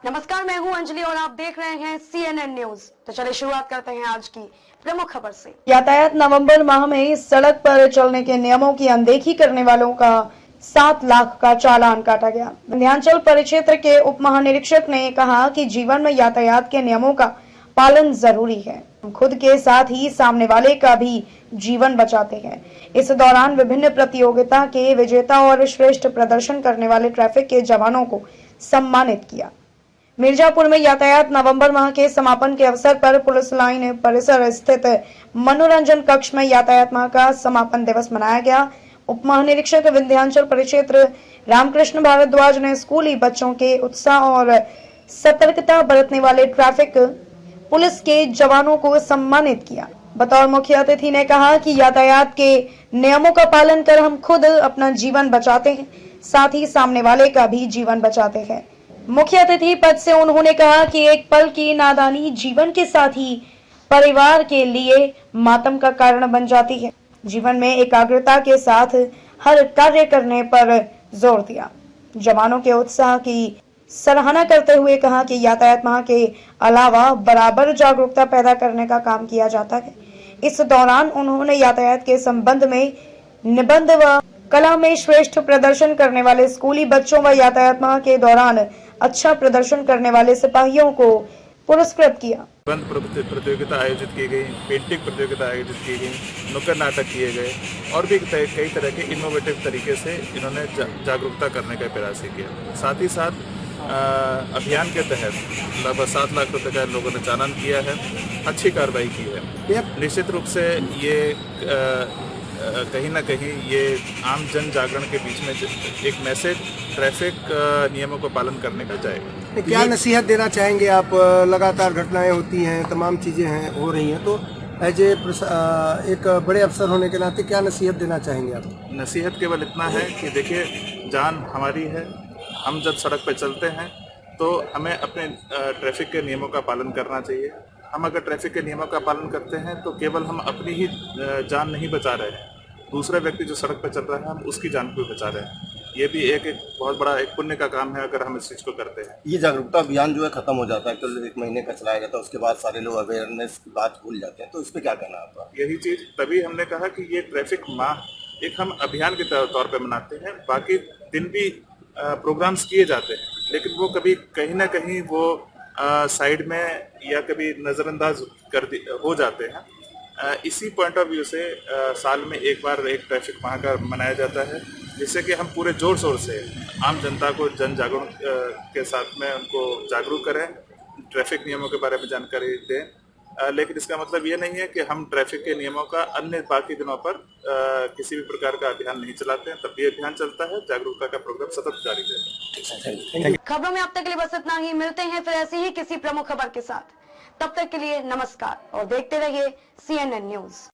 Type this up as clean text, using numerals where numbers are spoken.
नमस्कार, मैं हूं अंजलि और आप देख रहे हैं CNN न्यूज। तो चलिए शुरुआत करते हैं आज की प्रमुख खबर से। यातायात नवंबर माह में सड़क पर चलने के नियमों की अनदेखी करने वालों का 7 लाख का चालान काटा गया। विंध्याचल परिक्षेत्र के उप महानिरीक्षक ने कहा कि जीवन में यातायात के नियमों का पालन जरूरी है। हम खुद के साथ ही सामने वाले का भी जीवन बचाते हैं। इस दौरान विभिन्न प्रतियोगिता के विजेता और श्रेष्ठ प्रदर्शन करने वाले ट्रैफिक के जवानों को सम्मानित किया। मिर्जापुर में यातायात नवंबर माह के समापन के अवसर पर पुलिस लाइन परिसर स्थित मनोरंजन कक्ष में यातायात माह का समापन दिवस मनाया गया। उप महानिरीक्षक विंध्याचल परिक्षेत्र रामकृष्ण भारद्वाज ने स्कूली बच्चों के उत्साह और सतर्कता बरतने वाले ट्रैफिक पुलिस के जवानों को सम्मानित किया। बतौर मुख्य अतिथि ने कहा कि यातायात के नियमों का पालन कर हम खुद अपना जीवन बचाते हैं, साथ ही सामने वाले का भी जीवन बचाते हैं। मुख्य अतिथि पद से उन्होंने कहा कि एक पल की नादानी जीवन के साथ ही परिवार के लिए मातम का कारण बन जाती है। जीवन में एकाग्रता के साथ हर कार्य करने पर जोर दिया। जवानों के उत्साह की सराहना करते हुए कहा कि यातायात माह के अलावा बराबर जागरूकता पैदा करने का काम किया जाता है। इस दौरान उन्होंने यातायात के संबंध में निबंध व कला में श्रेष्ठ प्रदर्शन करने वाले स्कूली बच्चों व यातायात माह के दौरान अच्छा प्रदर्शन करने वाले सिपाहियों को पुरस्कृत किया। निबंध प्रतियोगिता आयोजित की गई, पेंटिंग प्रतियोगिता आयोजित की गई, नुक्कड़ नाटक किए गए और भी कई तरह के इनोवेटिव तरीके से इन्होंने जागरूकता करने का प्रयास किया। साथ ही साथ अभियान के तहत लगभग 7 लाख रुपए का लोगों ने चालान किया है। अच्छी कार्रवाई की है। निश्चित रूप से ये कहीं ना कहीं ये आम जन जागरण के बीच में एक मैसेज ट्रैफिक नियमों को पालन करने का जाएगा। क्या नसीहत देना चाहेंगे आप? लगातार घटनाएं होती हैं, तमाम चीज़ें हैं हो रही हैं, तो एज एक बड़े अफसर होने के नाते क्या नसीहत देना चाहेंगे आप? नसीहत केवल इतना है कि देखिए, जान हमारी है। हम जब सड़क पर चलते हैं तो हमें अपने ट्रैफिक के नियमों का पालन करना चाहिए। हम अगर ट्रैफिक के नियमों का पालन करते हैं तो केवल हम अपनी ही जान नहीं बचा रहे हैं, दूसरा व्यक्ति जो सड़क पर चल रहा है हम उसकी जान को बचा रहे हैं। ये भी एक बहुत बड़ा एक पुण्य का काम है अगर हम इस चीज़ को करते हैं। ये जागरूकता अभियान जो है खत्म हो जाता है, कल 1 महीने का चलाया जाता है, उसके बाद सारे लोग अवेयरनेस की बात भूल जाते हैं, तो इस पर क्या कहना है आपका? यही चीज़ तभी हमने कहा कि ये ट्रैफिक माह एक हम अभियान के तौर पर मनाते हैं। बाकी दिन भी प्रोग्राम्स किए जाते हैं, लेकिन वो कभी कहीं ना कहीं वो साइड में या कभी नज़रअंदाज हो जाते हैं। इसी पॉइंट ऑफ व्यू से साल में एक बार एक ट्रैफिक माह का मनाया जाता है, जिससे कि हम पूरे जोर शोर से आम जनता को जन जागरण के साथ में उनको जागरूक करें, ट्रैफिक नियमों के बारे में जानकारी दें। लेकिन इसका मतलब ये नहीं है कि हम ट्रैफिक के नियमों का अन्य बाकी दिनों पर किसी भी प्रकार का अभियान नहीं चलाते हैं। तब भी अभियान चलता है, जागरूकता का प्रोग्राम सतत जारी है। खबरों में अब तक के लिए बस इतना ही। मिलते हैं फिर ऐसी ही किसी प्रमुख खबर के साथ। तब तक के लिए नमस्कार और देखते रहिए CNN न्यूज।